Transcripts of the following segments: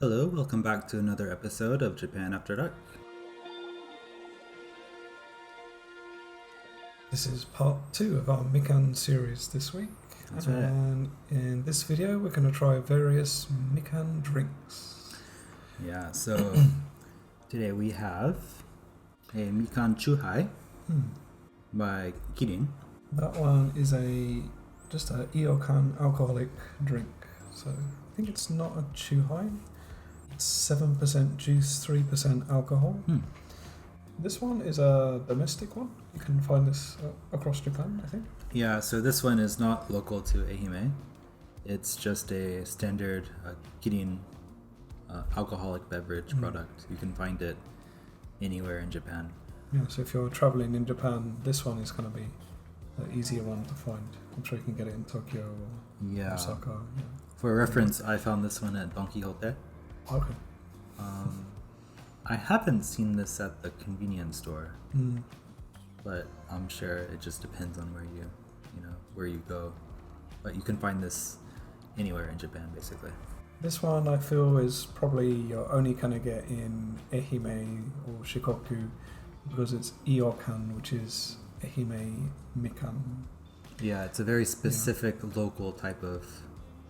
Hello, welcome back to another episode of Japan After Dark. This is part 2 of our Mikan series this week. That's right. And in this video we're going to try various Mikan drinks. Yeah, so today we have a Mikan Chuhai by Kirin. That one is just a Ryokan alcoholic drink. So I think it's not a Chuhai. It's 7% juice, 3% alcohol. This one is a domestic one. You can find this across Japan, I think. Yeah, so this one is not local to Ehime. It's just a standard Kirin alcoholic beverage product. You can find it anywhere in Japan. Yeah, so if you're traveling in Japan, this one is going to be an easier one to find. I'm sure you can get it in Tokyo or Osaka. Yeah. For reference, I found this one at Don Quixote. Okay. I haven't seen this at the convenience store, but I'm sure it just depends on where you go. But you can find this anywhere in Japan, basically. This one I feel is probably you're only going to get in Ehime or Shikoku because it's Ryokan, which is Ehime Mikan. Yeah, it's a very specific local type of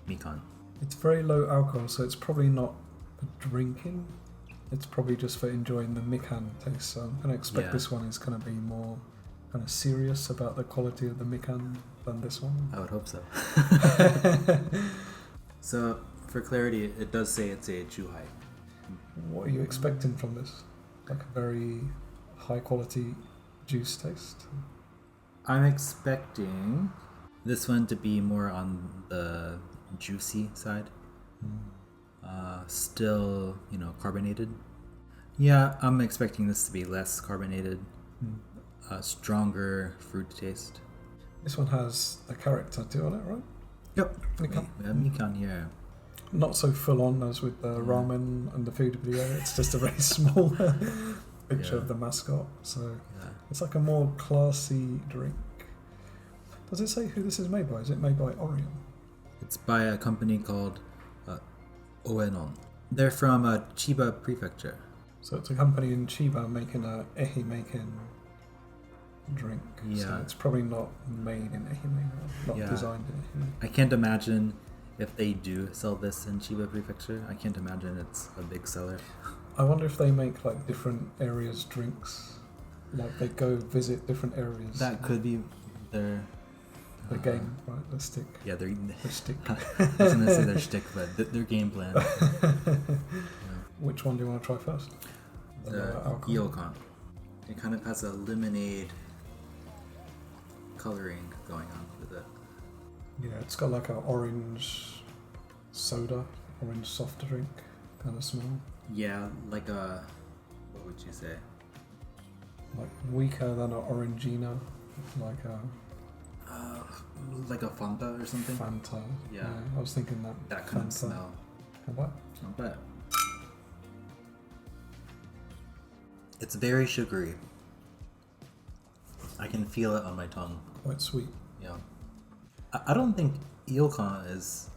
Mikan. It's very low alcohol, so it's probably not for drinking. It's probably just for enjoying the Mikan taste. So I'm going to expect this one is going to be more kind of serious about the quality of the Mikan than this one. I would hope so. So, for clarity, it does say it's a Chuhai. What are you expecting from this? Like a very high quality juice taste? I'm expecting this one to be more on the juicy side. Still, carbonated. Yeah, I'm expecting this to be less carbonated, stronger fruit taste. This one has a carrot tattoo on it, right? Yep. Mikan. Mikan, yeah. Not so full on as with the ramen and the food video. It's just a very small picture of the mascot. So it's like a more classy drink. Does it say who this is made by? Is it made by Orion? It's by a company called Oenon. They're from Chiba Prefecture. So it's a company in Chiba making a Ehime drink. Yeah. So it's probably not made in Ehime, not designed in Ehime. I can't imagine if they do sell this in Chiba Prefecture. I can't imagine it's a big seller. I wonder if they make like different areas drinks. Like they go visit different areas. That could be their... The game, right? The stick. Yeah, their stick. I was going to say their stick, but their game plan. Which one do you want to try first? The Ryokan. It kind of has a lemonade coloring going on with it. Yeah, it's got like an orange soda, orange soft drink kind of smell. Yeah, like a... What would you say? Like weaker than an Orangina. Like a... like a Fanta or something? Fanta. Yeah. I was thinking that. That kind of Fanta. smell. What? Not bad. It's very sugary. I can feel it on my tongue. Quite sweet. Yeah. I don't think Ryokan is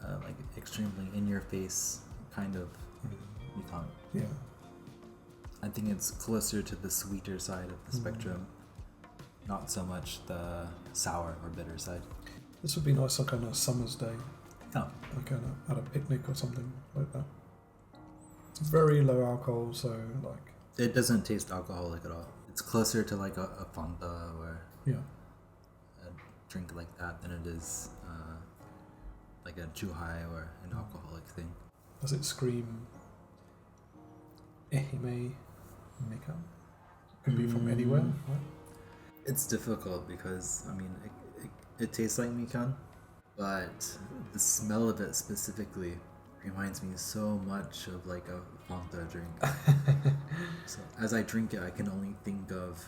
like extremely in-your-face kind of Mikan. Yeah. I think it's closer to the sweeter side of the spectrum. Not so much the sour or bitter side. This would be nice like on a summer's day. Oh. Like at a picnic or something like that. It's very low alcohol, so like... It doesn't taste alcoholic at all. It's closer to like a Fanta or a drink like that than it is like a Chuhai or an alcoholic thing. Does it scream Ehime Mikan? Could be from anywhere, right? It's difficult because, it tastes like Mikan, but the smell of it specifically reminds me so much of like a Fanta drink. So as I drink it, I can only think of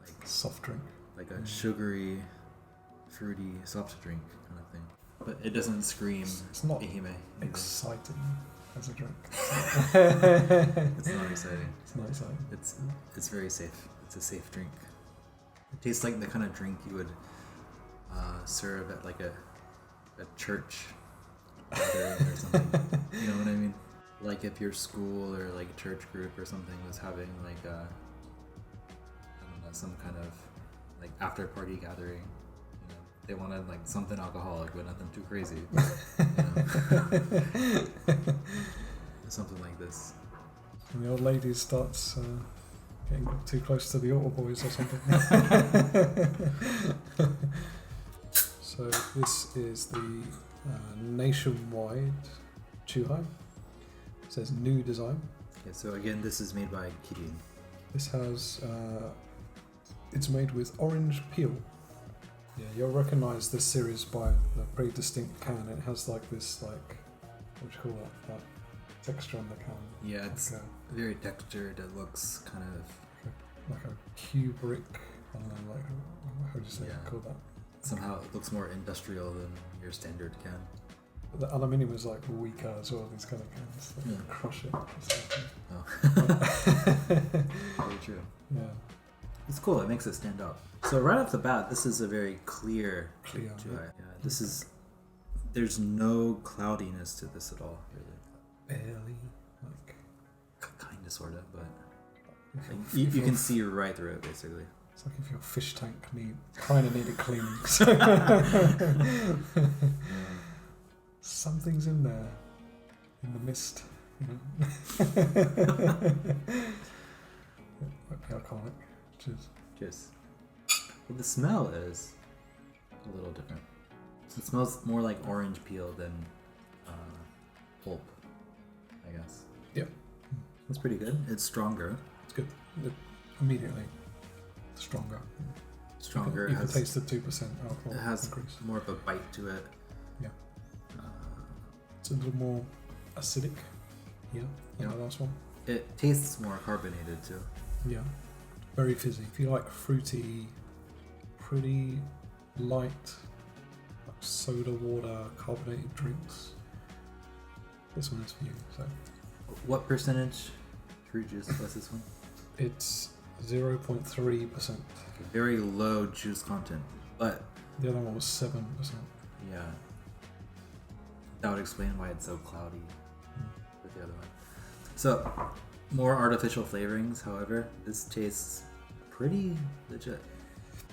like soft drink, like a sugary, fruity soft drink kind of thing. But it doesn't scream it's not Ehime. exciting as a drink. It's not exciting. It's not exciting. It's very safe. It's a safe drink. It tastes like the kind of drink you would serve at like a church gathering or something. Like if your school or like church group or something was having like a, I don't know, some kind of like after party gathering, you know, they wanted like something alcoholic but nothing too crazy. You know? Something like this. And the old lady starts getting too close to the altar boys or something. So this is the nationwide Chuhai. It says new design. Okay, so again, this is made by Kirin. This has, it's made with orange peel. Yeah, you'll recognise this series by the pretty distinct can. It has like this, like, what do you call that? Like texture on the can. Yeah, it's like very textured. It looks kind of like a cubric. I don't know, like how do you say call that? Somehow it looks more industrial than your standard can. The aluminium is like weaker as well. These kind of cans, like Yeah. crush it. Oh. Very true. Yeah. It's cool. It makes it stand out. So right off the bat, this is a very clear. Clear. Chuhai. Yeah, this is. There's no cloudiness to this at all, really. Barely, like. Kind of, sort of, but like, you can see right through it, basically. It's like if your fish tank kind of needed cleaning. Something's in there, in the mist, you know. Might be alcoholic. Cheers. Cheers. But the smell is a little different. It smells more like orange peel than pulp, I guess. Yep. It's pretty good. It's stronger. It's good. Immediately stronger. Stronger. You can taste the 2% alcohol It has increase. more of a bite to it. Yeah. It's a little more acidic. Yeah. Than the last one. It tastes more carbonated too. Yeah. Very fizzy. If you like fruity, pretty light, like soda water, carbonated drinks, this one is for you. So What percentage fruit juice was this one? it's 0.3%. Very low juice content, but The other one was 7%. yeah, that would explain why it's so cloudy with the other one. So, more artificial flavorings. However, this tastes pretty legit.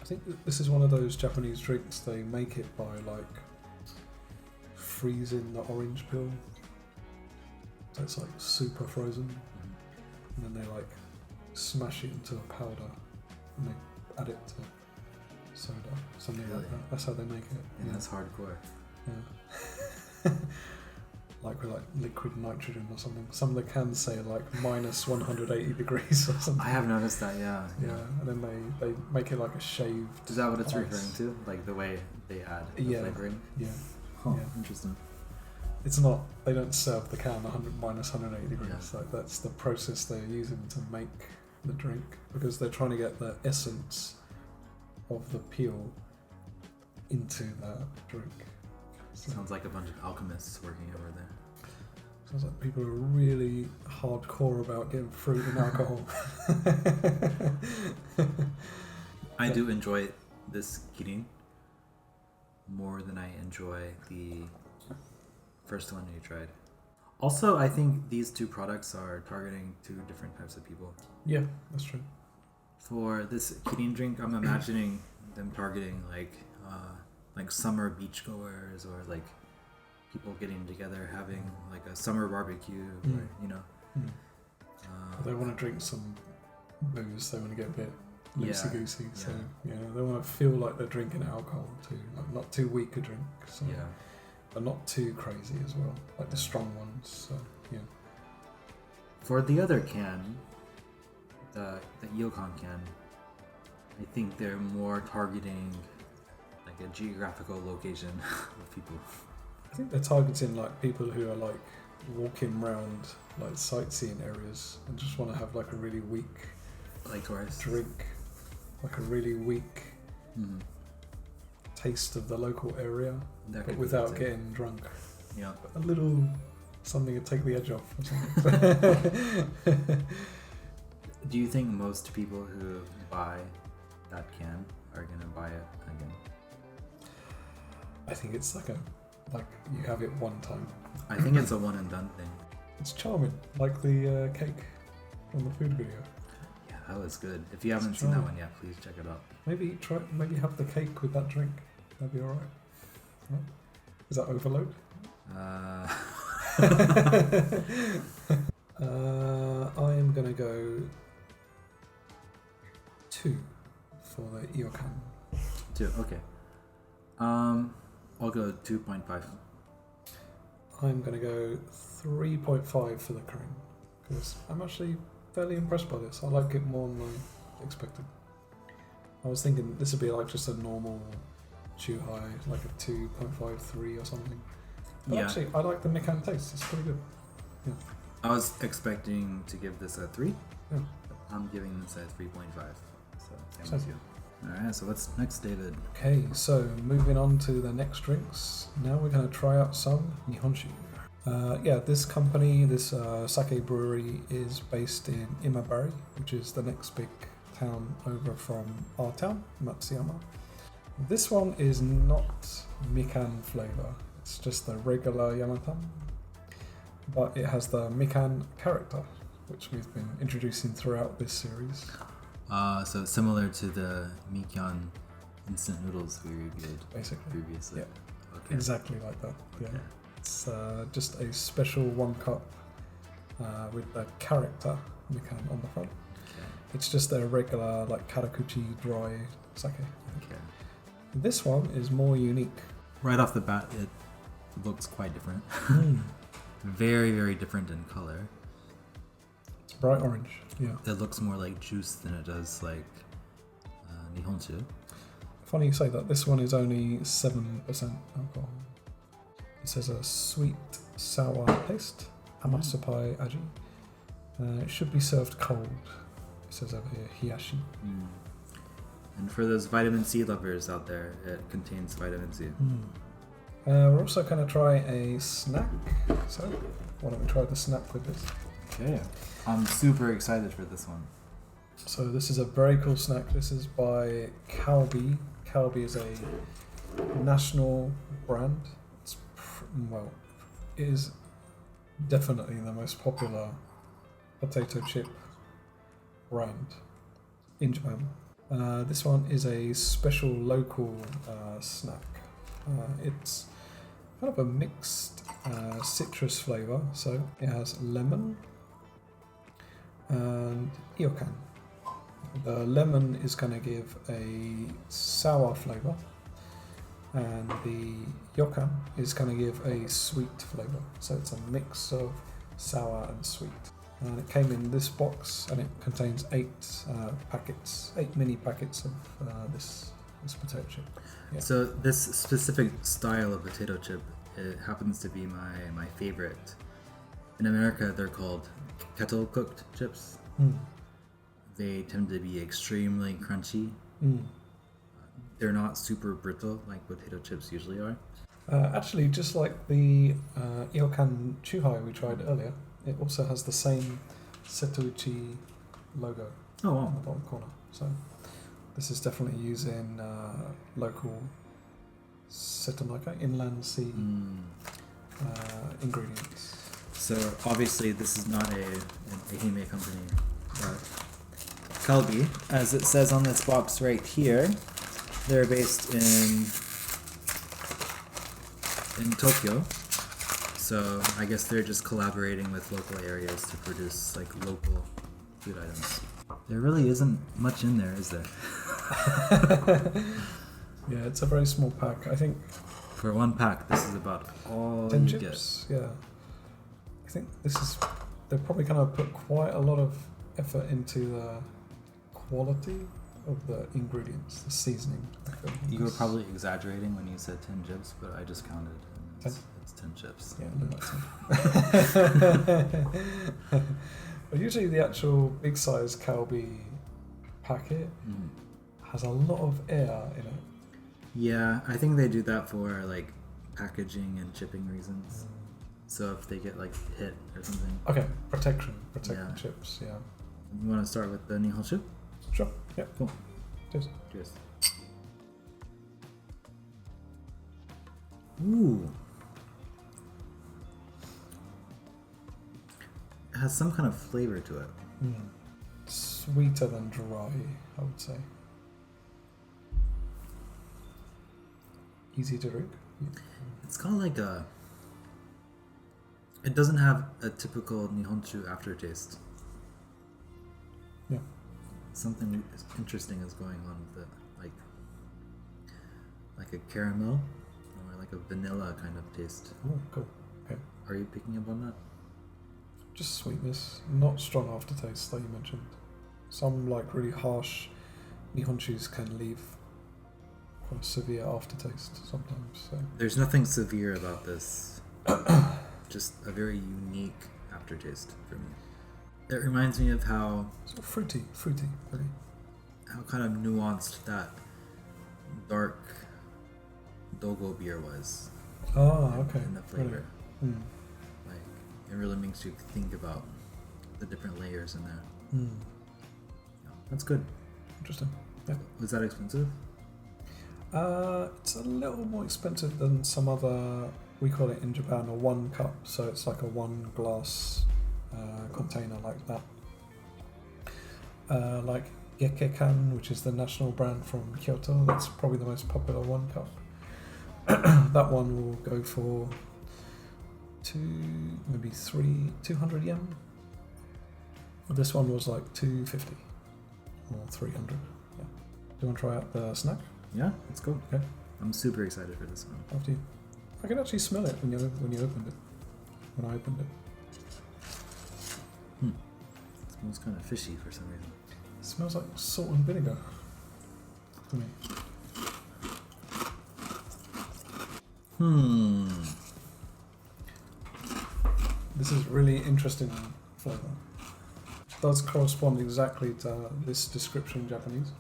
I think this is one of those Japanese drinks, they make it by like freezing the orange peel. So it's like super frozen. And then they like smash it into a powder and they add it to soda, something Really? like that. That's how they make it. And that's hardcore. Yeah. Like with like liquid nitrogen or something. Some of the cans say like minus 180 degrees or something. I have noticed that, yeah. Yeah, and then they make it like a shaved. Is that what it's ice. referring to? Like the way they add the Yeah. flavoring? Yeah. Huh, Yeah. interesting. It's not, they don't serve the can minus 180 degrees. Yeah. Like that's the process they're using to make the drink, because they're trying to get the essence of the peel into that drink. So Sounds like a bunch of alchemists working over there. sounds like people are really hardcore about getting fruit and alcohol. I do enjoy this kirin more than I enjoy the first one you tried. Also, I think these two products are targeting two different types of people. Yeah, that's true. For this kirin drink, I'm imagining them targeting like summer beachgoers or like people getting together having like a summer barbecue, or, you know. They want to drink some booze, they want to get a bit loosey-goosey, so they want to feel like they're drinking alcohol too, like not too weak a drink, so, Yeah. but not too crazy as well, like the strong ones, so yeah. For the other can, the Yokon can, I think they're more targeting like a geographical location of people. I think they're targeting like people who are like walking around like sightseeing areas and just want to have like a really weak Like tourists. drink, like a really weak taste of the local area, That but could be without it. getting drunk. Yeah. A little something to take the edge off or something. Do you think most people who buy that can are gonna buy it again? I think it's like you have it one time. I think it's a one and done thing. It's charming, like the cake from the food video. Yeah, that was good. If you haven't seen that one yet, please check it out. Maybe have the cake with that drink. That'd be alright. No? Is that overload? I am gonna go 2 for the Eokan. 2, okay. I'll go 2.5. I'm gonna go 3.5 for the cream because I'm actually fairly impressed by this. I like it more than I expected. I was thinking this would be like just a normal Chuhai, like a 2.53 or something. But actually, I like the Mikan taste. It's pretty good. Yeah. I was expecting to give this a 3. Yeah. I'm giving this a 3.5. So same as you. Alright, so what's next, David? Okay, so moving on to the next drinks. Now we're going to try out some Nihon Shu. This company, this sake brewery, is based in Imabari, which is the next big town over from our town, Matsuyama. This one is not Mikan flavour, it's just the regular Yamatam, but it has the Mikan character, which we've been introducing throughout this series. So similar to the Mikan instant noodles we reviewed Basically. previously. Yeah. Okay. Exactly like that. Yeah. Okay. It's just a special 1 cup with the character Mikan on the front. Okay. It's just a regular like karakuchi dry sake. Okay. This one is more unique. Right off the bat, it looks quite different. Very, very different in color. It's bright orange. Yeah. It looks more like juice than it does like Nihon Shu. Funny you say that. This one is only 7% alcohol. It says a sweet sour taste, amasapai aji. It should be served cold. It says over here hiyashi. And for those vitamin C lovers out there, it contains vitamin C. We're also going to try a snack. So why don't we try the snack with this? Okay. I'm super excited for this one. So this is a very cool snack. This is by Calbee. Calbee is a national brand. It is definitely the most popular potato chip brand in Japan. This one is a special local snack. It's kind of a mixed citrus flavour. So it has lemon and Eokan. The lemon is going to give a sour flavour, and the Eokan is going to give a sweet flavour. So it's a mix of sour and sweet. And it came in this box, and it contains 8 mini packets of this potato chip. Yeah. So this specific style of potato chip, it happens to be my favorite. In America, they're called kettle cooked chips. They tend to be extremely crunchy. They're not super brittle like potato chips usually are. Actually, just like the Eokan Chuhai we tried earlier, it also has the same Setouchi logo on the bottom corner. So this is definitely using local Setonaka Inland Sea ingredients. So obviously this is not an Ehime company, but Calbee, as it says on this box right here, they're based in Tokyo. So I guess they're just collaborating with local areas to produce like local food items. There really isn't much in there, is there? Yeah, it's a very small pack. I think for 1 pack, this is about all 10 you chips. Yeah, I think they're probably going to put quite a lot of effort into the quality of the ingredients, the seasoning. You were probably exaggerating when you said 10 chips, but I just counted. And it's 10 chips. Yeah, no, that's But usually the actual big size Calbee packet has a lot of air in it. Yeah, I think they do that for like packaging and shipping reasons. So if they get like hit or something. Okay, protect the chips, yeah. You want to start with the Nihon Shu? Sure, yeah. Cool. Cheers. Cheers. Ooh. has some kind of flavor to it. Sweeter than dry, I would say. Easy to drink. It's got like a... It doesn't have a typical Nihon Shu aftertaste. Yeah. Something interesting is going on with it. Like a caramel or like a vanilla kind of taste. Oh, cool. Okay. Are you picking up on that? Just sweetness, not strong aftertaste like you mentioned. Some like really harsh Nihon Shus can leave quite a severe aftertaste sometimes. So. There's nothing severe about this. Just a very unique aftertaste for me. It reminds me of how... Sort of fruity, really. How kind of nuanced that dark Dogo beer was. Oh, okay. In the flavor. Really? Like, it really makes you think about the different layers in there. Yeah, that's good. Interesting. Yeah. Was that expensive? It's a little more expensive than some other, we call it in Japan a one cup, so it's like a 1 glass container like that. Like Mikan, which is the national brand from Kyoto, that's probably the most popular 1 cup. That one will go for 200 yen. This one was like 250 or 300. Yeah. Do you want to try out the snack? Yeah, let's go. Okay. I'm super excited for this one. After you. I can actually smell it when you opened it. When I opened it. It smells kind of fishy for some reason. It smells like salt and vinegar to me. This is really interesting flavour. It does correspond exactly to this description in Japanese.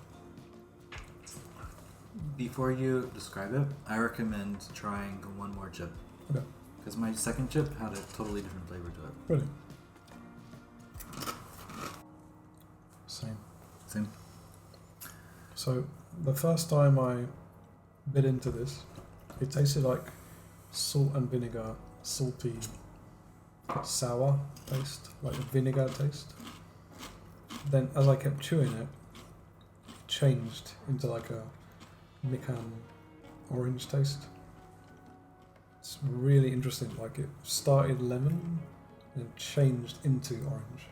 Before you describe it, I recommend trying one more chip. Okay. Because my second chip had a totally different flavor to it. Really? Same. So, the first time I bit into this, it tasted like salt and vinegar, salty, sour taste, like a vinegar taste. Then as I kept chewing it, it changed into like a Mikan orange taste. It's really interesting, like it started lemon and changed into orange.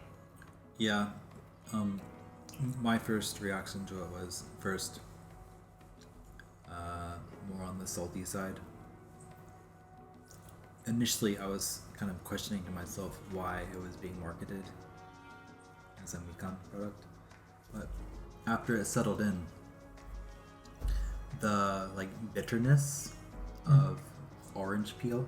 Yeah. My first reaction to it was more on the salty side. Initially, I was kind of questioning to myself why it was being marketed as a Mikan product, but after it settled in, the bitterness of orange peel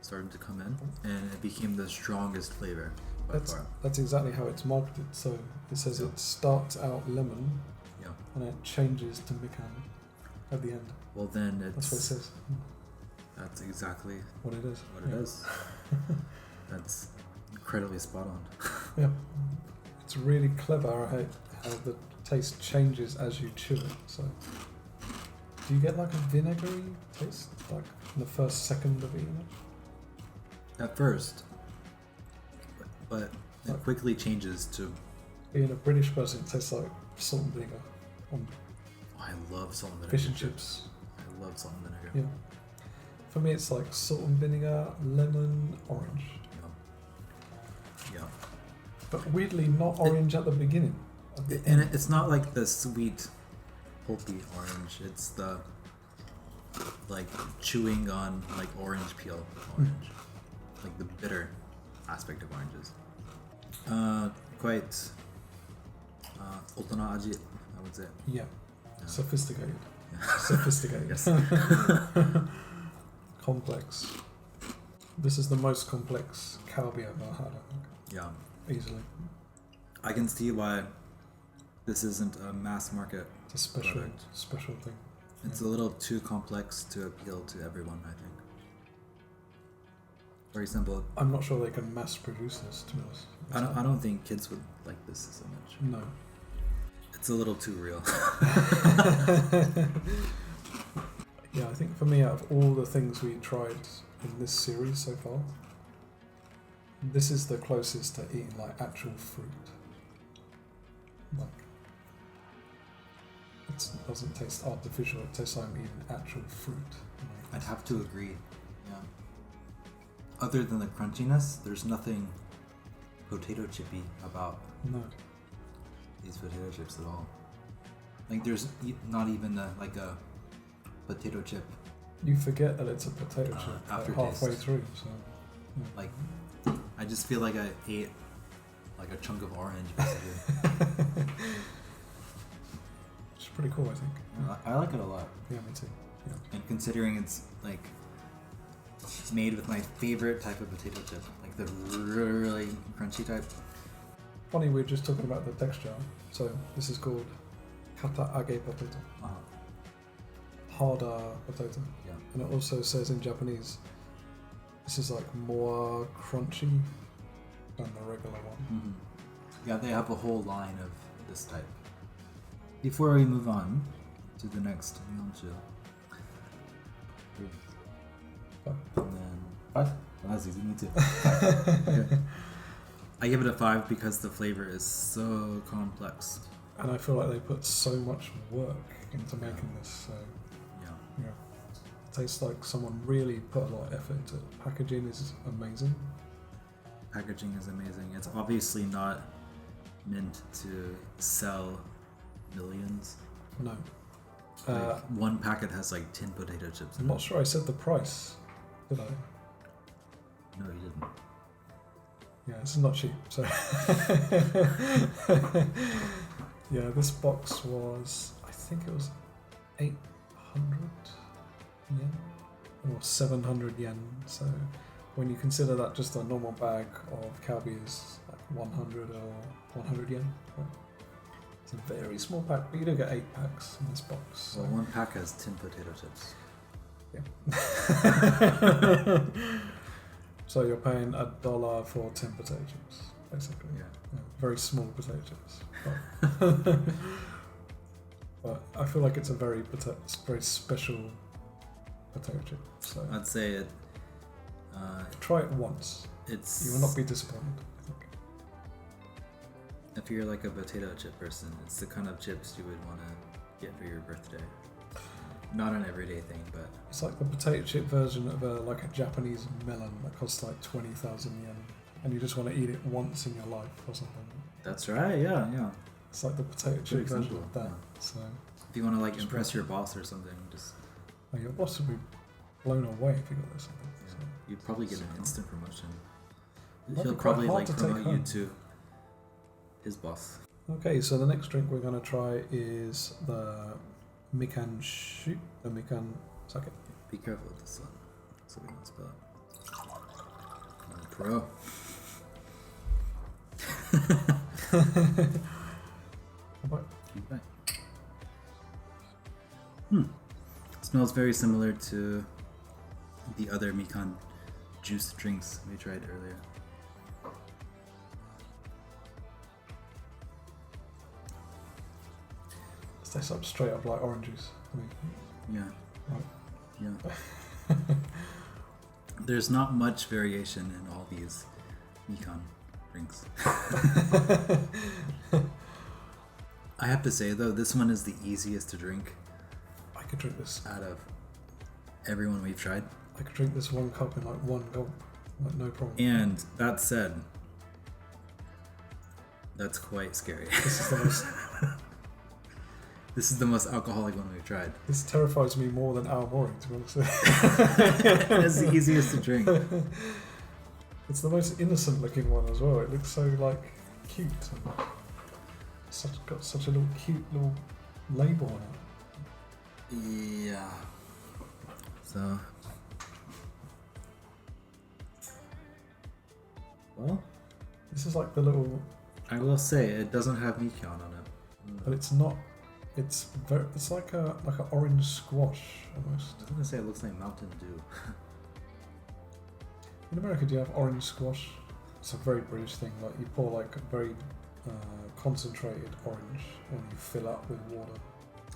started to come in, and it became the strongest flavor by far. That's exactly how it's marketed. So it says it starts out lemon, and it changes to Mikan at the end. Well, then that's what it says. That's exactly what it is. It is. That's incredibly spot on. Yeah, it's really clever how the taste changes as you chew it. So, do you get like a vinegary taste, like in the first second of eating it? At first, but it quickly changes to. Being a British person, it tastes like salt and vinegar. I love salt and vinegar. Fish and chips. I love salt and vinegar. Yeah. For me, it's like salt and vinegar, lemon, orange. Yeah. But weirdly, not orange at the beginning. And it's not like the sweet, pulpy orange. It's the chewing on orange peel orange, like the bitter aspect of oranges. Quite otona aji, I would say. Yeah. Sophisticated. Yeah. Sophisticated. Yes. Complex. This is the most complex Calbee I've ever had, I think. Yeah. Easily. I can see why this isn't a mass market. It's a special thing. It's a little too complex to appeal to everyone, I think. For example, I'm not sure they can mass produce this, to be honest. I don't think kids would like this so much. No. It's a little too real. Yeah, I think for me, out of all the things we tried in this series so far, This is the closest to eating like actual fruit. Like, it doesn't taste artificial. It tastes like I'm eating actual fruit. I'd have to agree. Yeah. Other than the crunchiness, there's nothing potato chippy about these potato chips at all. Like there's not even a potato chip. You forget that it's a potato chip like halfway through. So, yeah. Like, I just feel like I ate like a chunk of orange, basically. It's pretty cool, I think. Yeah. I like it a lot. Yeah, me too. Yeah. And considering it's like made with my favorite type of potato chip, like the really crunchy type. Funny, we were just talking about the texture. So this is called kataage potato. Harder potato. Yeah. And it also says in Japanese, this is like more crunchy than the regular one. Mm-hmm. Yeah, they have a whole line of this type. Before we move on to the next Nihon Shu. And then 5? Well, that's easy, me too. 5. Okay. I give it a 5 because the flavor is so complex. And I feel like they put so much work into making this, so yeah. It tastes like someone really put a lot of effort into it. Packaging is amazing. Packaging is amazing. It's obviously not meant to sell millions. No. Like one packet has like 10 potato chips in I'm not sure I said the price, did I? No, you didn't. Yeah, this is not cheap, so... Yeah, this box was, I think it was 800 yen or 700 yen. So when you consider that just a normal bag of Calbee is like 100 or 100 yen. Right? It's a very small pack, but you do get 8 packs in this box. So. Well, one pack has 10 potato chips. Yeah. So you're paying $1 for 10 potato chips, basically. Yeah. Very small potato chips. But I feel like it's a very special potato chip. So I'd say it. try it once. You will not be disappointed, I think. If you're like a potato chip person, it's the kind of chips you would want to get for your birthday. Not an everyday thing, but It's like the potato chip version of like a Japanese melon that costs like 20,000 yen, and you just want to eat it once in your life or something. that's right. Yeah. It's like the potato chip Good version example, of that. yeah. So If you want to like impress your boss or something, just your boss would be blown away if you got this. yeah. You'd probably get an instant promotion. That'd He'll be quite probably hard like to take promote you home. to his boss. Okay, so the next drink we're going to try is the Mikan Shu, the Mikan sake. Be careful with this one, so we don't spill it. Pro. Okay. Smells very similar to the other Mikan juice drinks we tried earlier. It tastes up straight up like orange juice. Yeah. Right. Yeah. There's not much variation in all these Mikan drinks. I have to say though, this one is the easiest to drink I could drink this. out of everyone we've tried. I could drink this one cup in like one gulp, like no problem. And that said, that's quite scary. This is the most. This is the most alcoholic one we've tried. This terrifies me more than Aomori, to be honest. It's the easiest to drink. It's the most innocent looking one as well. It looks so like cute. And got such a little cute little label on it. Yeah. So. Well, This is like the little, I will say it doesn't have Mikan on it. but it's not. It's very. It's like an orange squash almost. I was gonna say it looks like Mountain Dew. In America, do you have orange squash? It's a very British thing. Like you pour like a very concentrated orange and you fill up with water.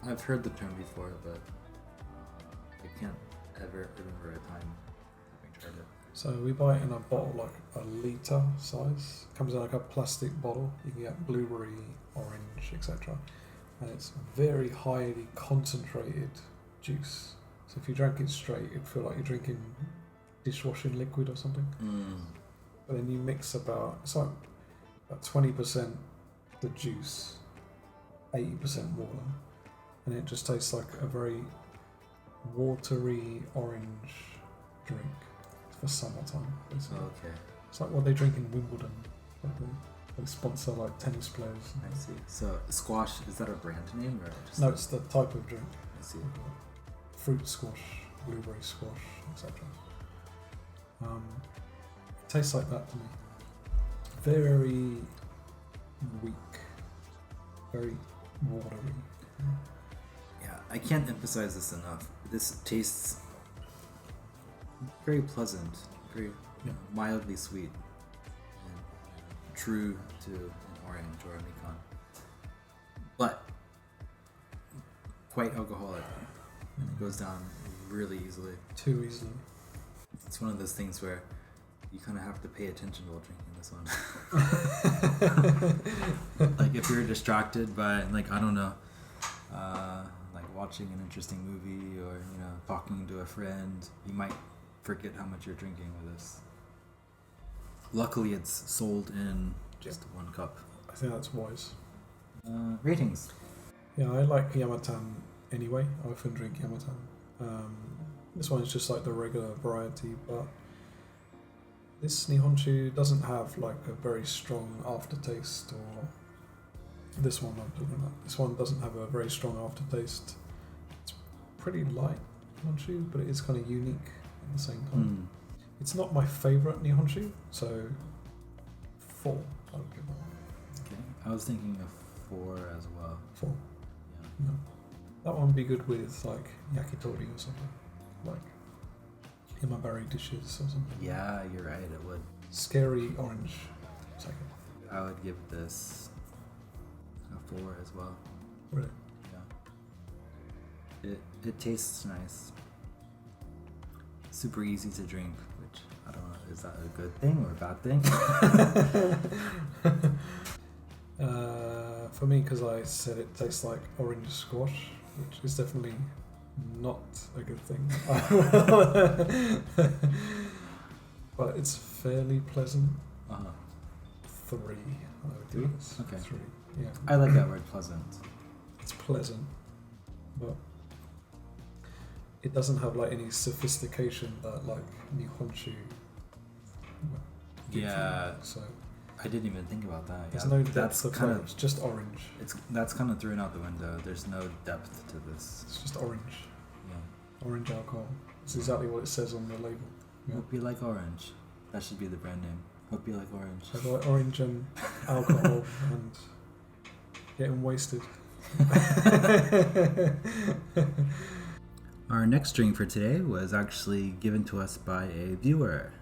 I've heard the term before, but I can't ever remember a time having tried it. So we buy it in a bottle like a litre size. Comes in like a plastic bottle. You can get blueberry, orange, etc. And it's very highly concentrated juice. So if you drank it straight, it'd feel like you're drinking dishwashing liquid or something. But then you mix it's like about 20% the juice, 80% water, and it just tastes like a very watery orange drink for summertime, basically. Okay. It's like what they drink in Wimbledon. Like they sponsor like tennis players. I see. So squash, is that a brand name or just? No, it's the type of drink. I see. Fruit squash, blueberry squash, etc. It tastes like that to me. Very weak, very watery. Yeah, I can't emphasize this enough. This tastes very pleasant, very mildly sweet, and true to an orange or a Mikan, but quite alcoholic, and it goes down really easily. Too easily. It's one of those things where you kind of have to pay attention while drinking this one. Like if you're distracted by, like, I don't know, like watching an interesting movie or talking to a friend, you might forget how much you're drinking with this. Luckily, it's sold in just one cup. I think that's wise. Ratings. Yeah, I like Yamatan anyway. I often drink Yamatan. This one is just like the regular variety, but this Nihon Shu doesn't have like a very strong aftertaste, or this one I'm talking about. This one doesn't have a very strong aftertaste. It's pretty light Nihon Shu, but it is kind of unique at the same time. It's not my favourite Nihon Shu, so 4 I would give that one. Okay, I was thinking of 4 as well. 4. Yeah. Yeah. That one would be good with like yakitori or something, like himabari dishes or something. Yeah, you're right. It would. Scary orange. Second. I would give this a 4 as well. Really? Yeah. It tastes nice. Super easy to drink, which I don't know. Is that a good thing or a bad thing? For me, because I said it tastes like orange squash, which is definitely not a good thing. But it's fairly pleasant. 3, I would Three? give this. Okay. 3, yeah. I like that word, pleasant. It's pleasant, but it doesn't have like any sophistication that like Nihon Shu gives Yeah. you. So I didn't even think about that. there's Yeah, no depth that's of kind flavor. of It's just orange. that's kind of thrown out the window. There's no depth to this. It's just orange. Yeah. Orange alcohol. It's exactly what it says on the label. Yeah. Hope you like orange. That should be the brand name. Hope you like orange. I like orange and alcohol and getting wasted. Our next drink for today was actually given to us by a viewer.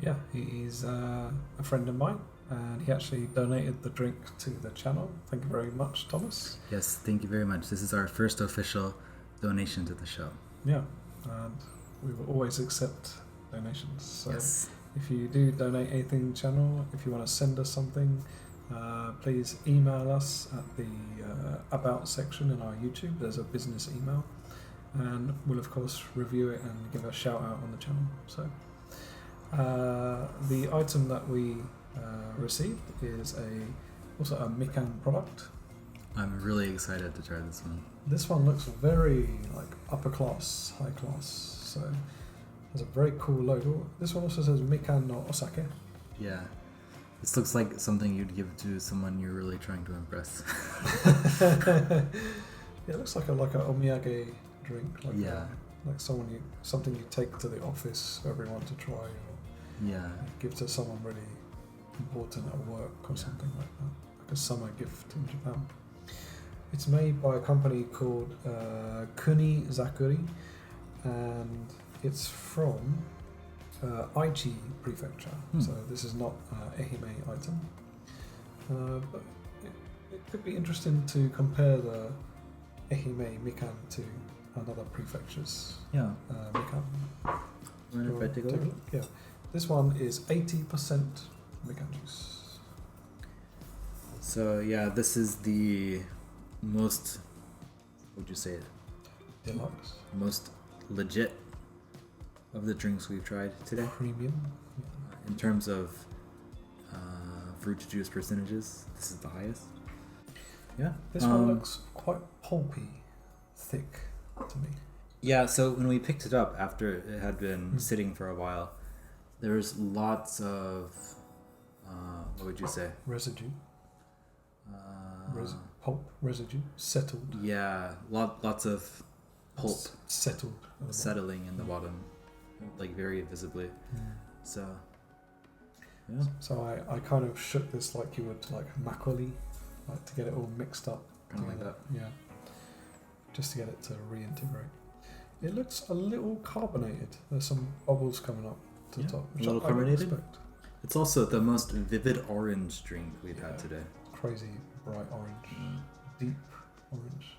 Yeah, he's a friend of mine, and he actually donated the drink to the channel. Thank you very much, Thomas. Yes, thank you very much. This is our first official donation to the show. Yeah, and we will always accept donations. So Yes. if you do donate anything to the channel, if you want to send us something, please email us at the About section in our YouTube. There's a business email, and we'll of course review it and give a shout out on the channel. So the item that we received is also a Mikan product. I'm really excited to try this one. This one looks very like upper class, high class. So has a very cool logo. This one also says Mikan no Osake. Yeah. This looks like something you'd give to someone you're really trying to impress. Yeah, it looks like a omiyage drink. Like Yeah. like something you take to the office for everyone to try, or Yeah. give to someone really important at work or something like that. Like a summer gift in Japan. It's made by a company called Kuni Zakuri, and it's from Aichi Prefecture. So this is not Ehime item. But it could be interesting to compare the Ehime Mikan to another prefecture's Yeah. Mikan. mind if I take a look? Yeah. This one is 80% Mikan juice. So yeah, this is the most, what would you say, Deluxe. most legit of the drinks we've tried today. Premium. In terms of fruit juice percentages, this is the highest. Yeah. This one looks quite pulpy, thick to me. Yeah, so when we picked it up after it had been sitting for a while, there was lots of, what would you say? Residue. Pulp residue. Settled. Yeah, lots of pulp Settled. settling in the bottom, like very visibly. So, yeah. So I kind of shook this like you would like mackerel, like to get it all mixed up. Kind of like that. Yeah. Just to get it to reintegrate. It looks a little carbonated. There's some bubbles coming up to the top. A little carbonated. It's also the most vivid orange drink we've had today. Crazy bright orange. Deep orange.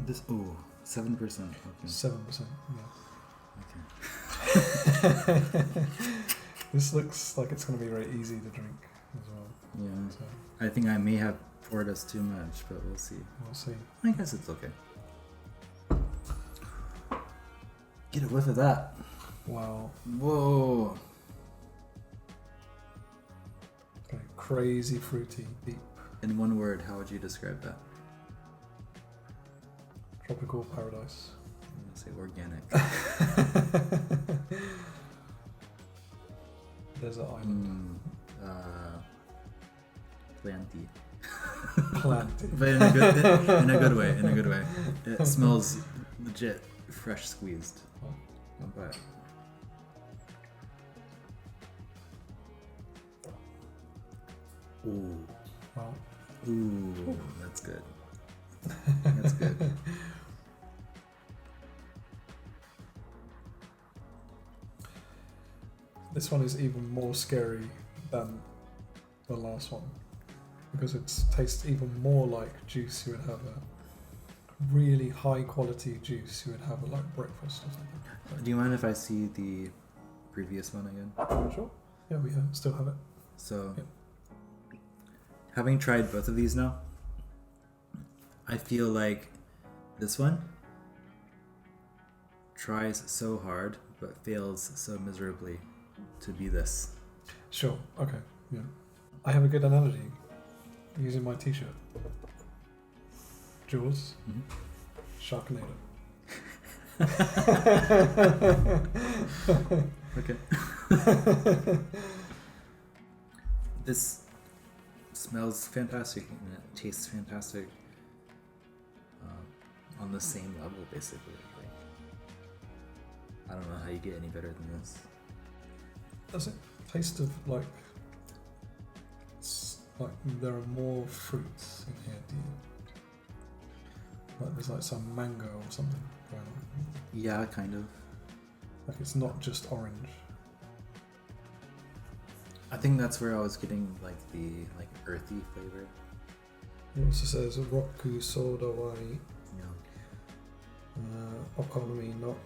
This 7%. Okay. 7%. Okay. This looks like it's going to be very easy to drink as well. Yeah. So I think I may have poured us too much, but we'll see. we'll see. I guess it's okay. Get a whiff of that. Wow. Whoa. Okay. Crazy fruity, deep. In one word, how would you describe that? Tropical paradise. I'm gonna say organic. Desert island. Planty. Planted. But in a good way. In a good way. It smells legit fresh squeezed. Not bad. Ooh. Wow. Ooh, that's good. That's good. This one is even more scary than the last one because it tastes even more like juice you would have a really high quality juice you would have at like breakfast or something. Do you mind if I see the previous one again? Sure. Yeah, we still have it. So, Yep. Having tried both of these now, I feel like this one tries so hard but fails so miserably to be this. Sure. Okay. Yeah. I have a good analogy using my t-shirt. Jaws. Sharknado. Okay. This smells fantastic and it tastes fantastic on the same level, basically. Like, I don't know how you get any better than this. Does it taste of like? It's like there are more fruits in here. Do you? Like there's like some mango or something going on. Yeah, kind of. Like it's not just orange. I think that's where I was getting like the earthy flavor. It also says Roku soda wa Yeah. okonomi no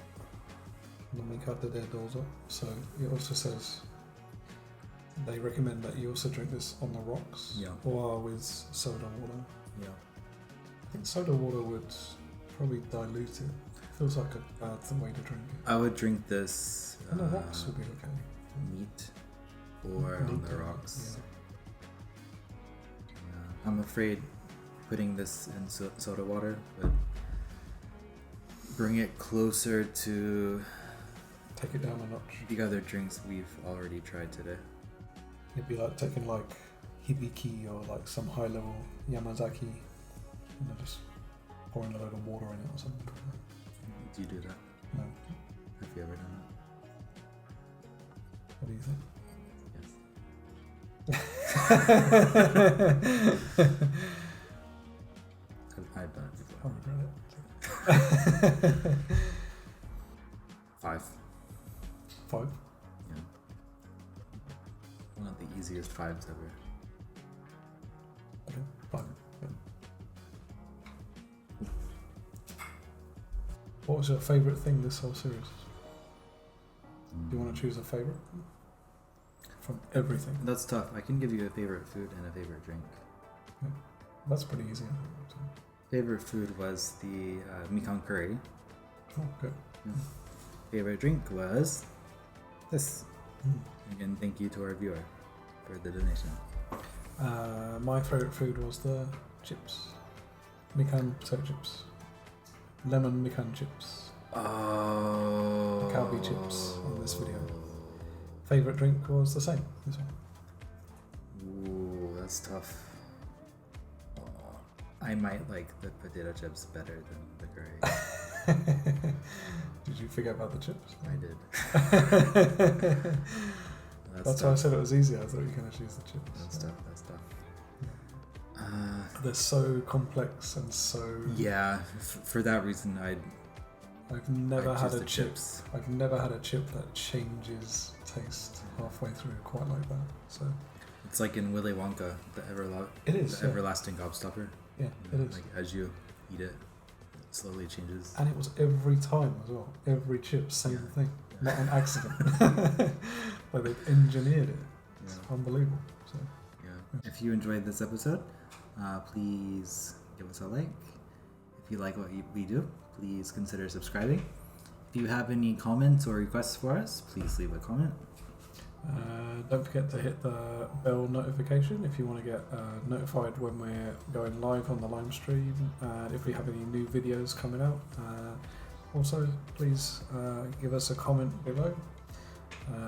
nomikata de dozo. So it also says they recommend that you also drink this on the rocks. Yeah. Or with soda water. Yeah. I think soda water would probably dilute it. Feels like a bad way to drink it. I would drink this And the rocks will be okay. neat or on Neat, the rocks. yeah. Yeah. I'm afraid putting this in soda water would bring it closer to Take it down a notch. the other drinks we've already tried today. It'd be like taking like hibiki or like some high level Yamazaki and then just pouring a load of water in it or something. Do you do that? No. Have you ever done What do you think? that? Yes. I've done it I before. regret it. 5. 5. Yeah. One of the easiest 5s ever. Okay, 5. Yeah. What was your favourite thing this whole series? you want to choose a favourite from everything. That's tough. I can give you a favorite food and a favorite drink. Yeah. That's pretty easy, I think. So. Favorite food was the Mikan curry. Oh, good. Yeah. Favorite drink was this. Mm. Again, thank you to our viewer for the donation. My favourite food was the chips. Mikan potato chips. Lemon Mikan chips. Oh. Calbee chips in this video. Favourite drink was the same, this one. Ooh, that's tough. I might like the potato chips better than the curry. Did you forget about the chips? I did. That's why I said it was easy. I thought you were going to choose the chips. That's tough. That's tough. They're so complex and so... Yeah, for that reason, I've never had a chip. Chips. I've never had a chip that changes taste halfway through quite like that. So it's like in Willy Wonka, the everlasting gobstopper. Yeah, it is. Like as you eat it, it slowly changes. And it was every time as well. Every chip, same thing. Yeah. Not an accident. Like they've engineered it. It's unbelievable. So yeah. If you enjoyed this episode, please give us a like. If you like what we do, please consider subscribing. If you have any comments or requests for us, please leave a comment. Don't forget to hit the bell notification if you want to get notified when we're going live on the live stream, if we have any new videos coming out. Also, please give us a comment below.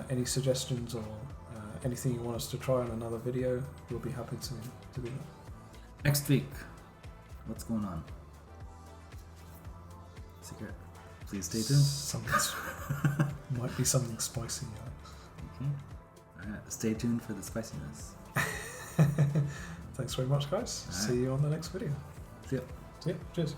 Any suggestions or anything you want us to try on another video, we'll be happy to do that. Next week, what's going on? Secret. Please stay tuned. Might be something spicy. Okay. Alright, stay tuned for the spiciness. Thanks very much, guys. All right. See you on the next video. See ya. See ya. Cheers.